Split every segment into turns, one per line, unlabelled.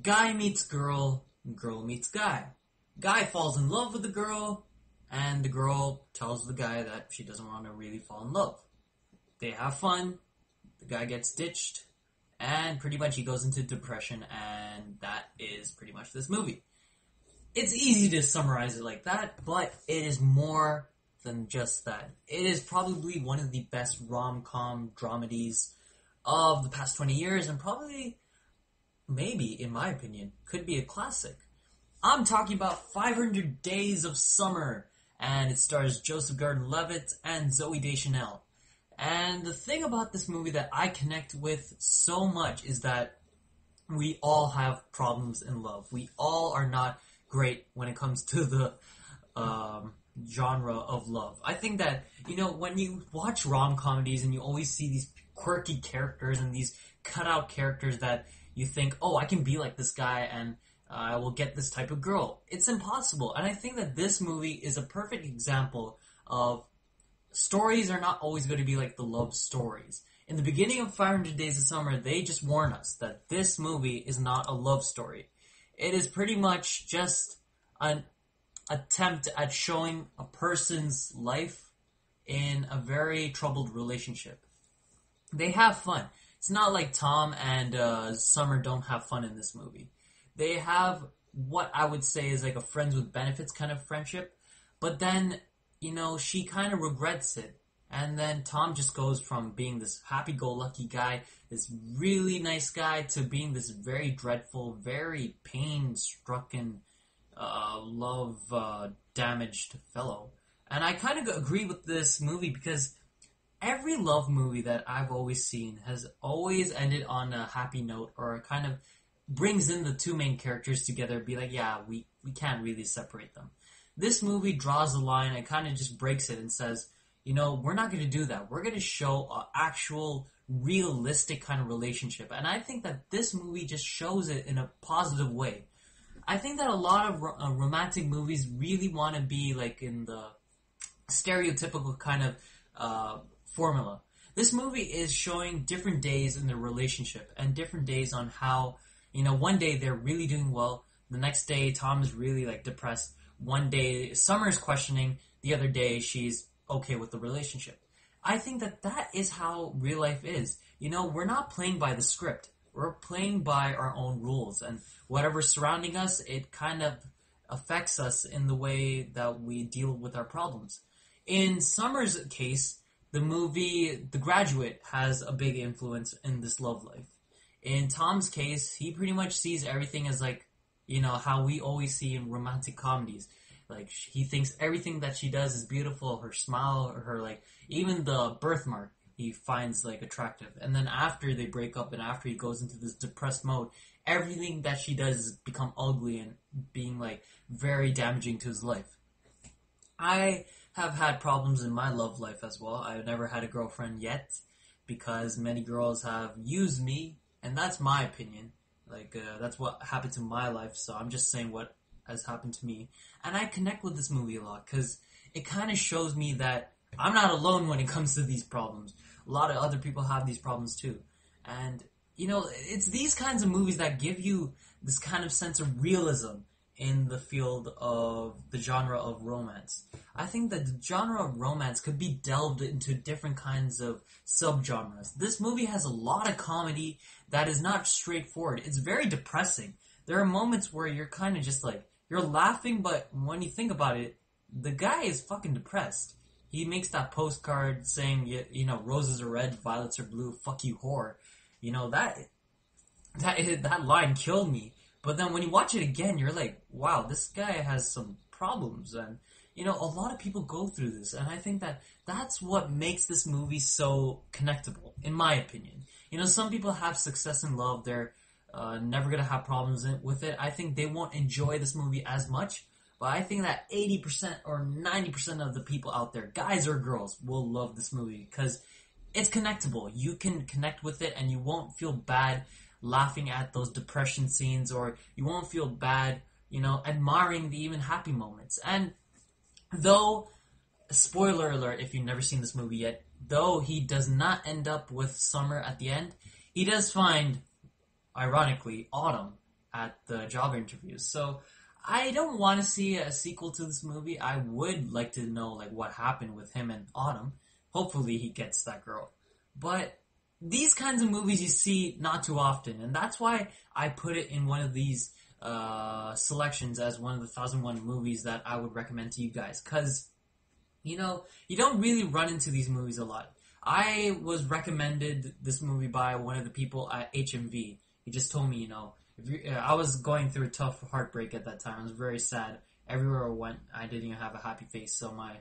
Guy meets girl, girl meets guy. Guy falls in love with the girl, and the girl tells the guy that she doesn't want to really fall in love. They have fun, the guy gets ditched, and pretty much he goes into depression, and that is pretty much this movie. It's easy to summarize it like that, but it is more than just that. It is probably one of the best rom-com dramedies of the past 20 years, and probably, maybe, in my opinion, could be a classic. I'm talking about 500 Days of Summer, and it stars Joseph Gordon-Levitt and Zooey Deschanel. And the thing about this movie that I connect with so much is that we all have problems in love. We all are not great when it comes to the genre of love. I think that, when you watch rom-comedies and you always see these quirky characters and these cutout characters that you think, oh, I can be like this guy and I will get this type of girl. It's impossible. And I think that this movie is a perfect example of stories are not always going to be like the love stories. In the beginning of 500 Days of Summer, they just warn us that this movie is not a love story. It is pretty much just an attempt at showing a person's life in a very troubled relationship. They have fun. It's not like Tom and Summer don't have fun in this movie. They have what I would say is like a friends with benefits kind of friendship, but then, she kind of regrets it. And then Tom just goes from being this happy-go-lucky guy, this really nice guy, to being this very dreadful, very pain-strucken, love-damaged fellow. And I kind of agree with this movie because every love movie that I've always seen has always ended on a happy note, or kind of brings in the two main characters together, be like, yeah, we can't really separate them. This movie draws a line and kind of just breaks it and says, we're not going to do that. We're going to show an actual, realistic kind of relationship. And I think that this movie just shows it in a positive way. I think that a lot of romantic movies really want to be like in the stereotypical kind of formula. This movie is showing different days in their relationship and different days on how, one day they're really doing well. The next day, Tom is really like depressed. One day, Summer's questioning. The other day, she's okay with the relationship. I think that that is how real life is. We're not playing by the script. We're playing by our own rules. And whatever's surrounding us, it kind of affects us in the way that we deal with our problems. In Summer's case, the movie The Graduate has a big influence in this love life. In Tom's case, he pretty much sees everything as like, how we always see in romantic comedies. Like, he thinks everything that she does is beautiful, her smile, or her, like, even the birthmark he finds, like, attractive. And then after they break up and after he goes into this depressed mode, everything that she does has become ugly and being, like, very damaging to his life. I have had problems in my love life as well. I've never had a girlfriend yet because many girls have used me, and that's my opinion. Like, that's what happened to my life, so I'm just saying what has happened to me. And I connect with this movie a lot, because it kind of shows me that I'm not alone when it comes to these problems. A lot of other people have these problems too. And, it's these kinds of movies that give you this kind of sense of realism in the field of the genre of romance. I think that the genre of romance could be delved into different kinds of subgenres. This movie has a lot of comedy that is not straightforward. It's very depressing. There are moments where you're kind of just like, you're laughing, but when you think about it, the guy is fucking depressed. He makes that postcard saying, roses are red, violets are blue, fuck you whore. That line killed me. But then when you watch it again, you're like, wow, this guy has some problems. And, a lot of people go through this. And I think that that's what makes this movie so connectable, in my opinion. Some people have success in love. They're never going to have problems with it. I think they won't enjoy this movie as much. But I think that 80% or 90% of the people out there, guys or girls, will love this movie. Because it's connectable. You can connect with it and you won't feel bad laughing at those depression scenes, or you won't feel bad, admiring the even happy moments. And though, spoiler alert if you've never seen this movie yet, though he does not end up with Summer at the end, he does find, ironically, Autumn at the job interviews. So I don't want to see a sequel to this movie. I would like to know like what happened with him and Autumn. Hopefully he gets that girl. But these kinds of movies you see not too often, and that's why I put it in one of these selections as one of the 1001 movies that I would recommend to you guys. Because, you know, you don't really run into these movies a lot. I was recommended this movie by one of the people at HMV. He just told me, you know, I was going through a tough heartbreak at that time. I was very sad. Everywhere I went, I didn't even have a happy face. So my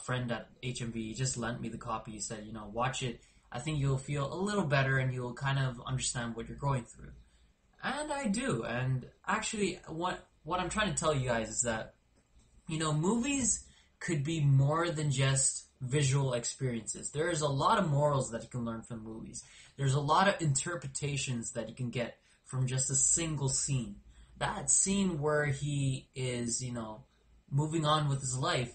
friend at HMV just lent me the copy. He said, you know, watch it. I think you'll feel a little better and you'll kind of understand what you're going through. And I do. And actually, what I'm trying to tell you guys is that, you know, movies could be more than just visual experiences. There's a lot of morals that you can learn from movies. There's a lot of interpretations that you can get from just a single scene. That scene where he is, you know, moving on with his life,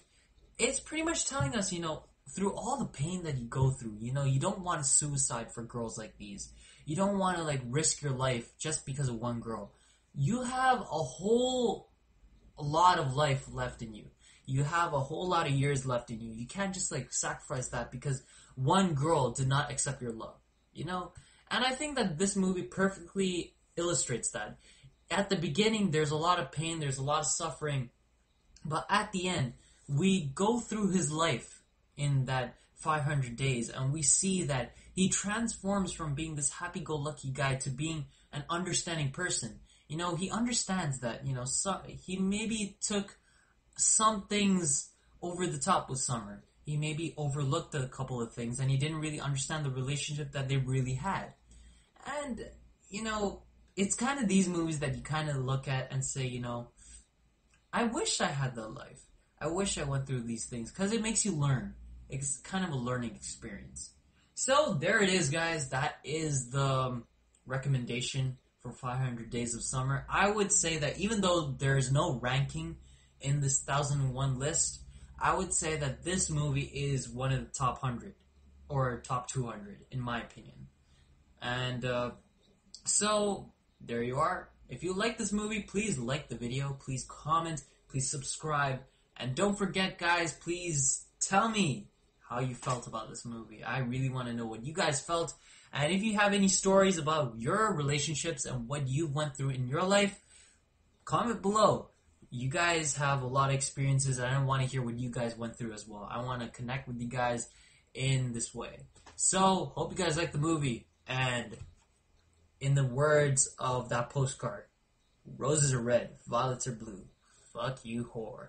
it's pretty much telling us, you know, through all the pain that you go through, you know, you don't want to suicide for girls like these. You don't want to, like, risk your life just because of one girl. You have a whole lot of life left in you. You have a whole lot of years left in you. You can't just, like, sacrifice that because one girl did not accept your love, you know? And I think that this movie perfectly illustrates that. At the beginning, there's a lot of pain, there's a lot of suffering, but at the end, we go through his life in that 500 days, and we see that he transforms from being this happy-go-lucky guy to being an understanding person. You know, he understands that, you know, he maybe took some things over the top with Summer. He maybe overlooked a couple of things, and he didn't really understand the relationship that they really had. And, you know, it's kind of these movies that you kind of look at and say, you know, I wish I had that life. I wish I went through these things, because it makes you learn. It's kind of a learning experience. So, there it is, guys. That is the recommendation for 500 Days of Summer. I would say that even though there is no ranking in this 1001 list, I would say that this movie is one of the top 100 or top 200 in my opinion. And so there you are. If you like this movie, please like the video, please comment, please subscribe, and don't forget, guys, please tell me how you felt about this movie. I really want to know what you guys felt, and if you have any stories about your relationships and what you went through in your life, comment below. You guys have a lot of experiences, and I want to hear what you guys went through as well. I want to connect with you guys in this way. So, hope you guys like the movie, and in the words of that postcard, roses are red, violets are blue. Fuck you, whore.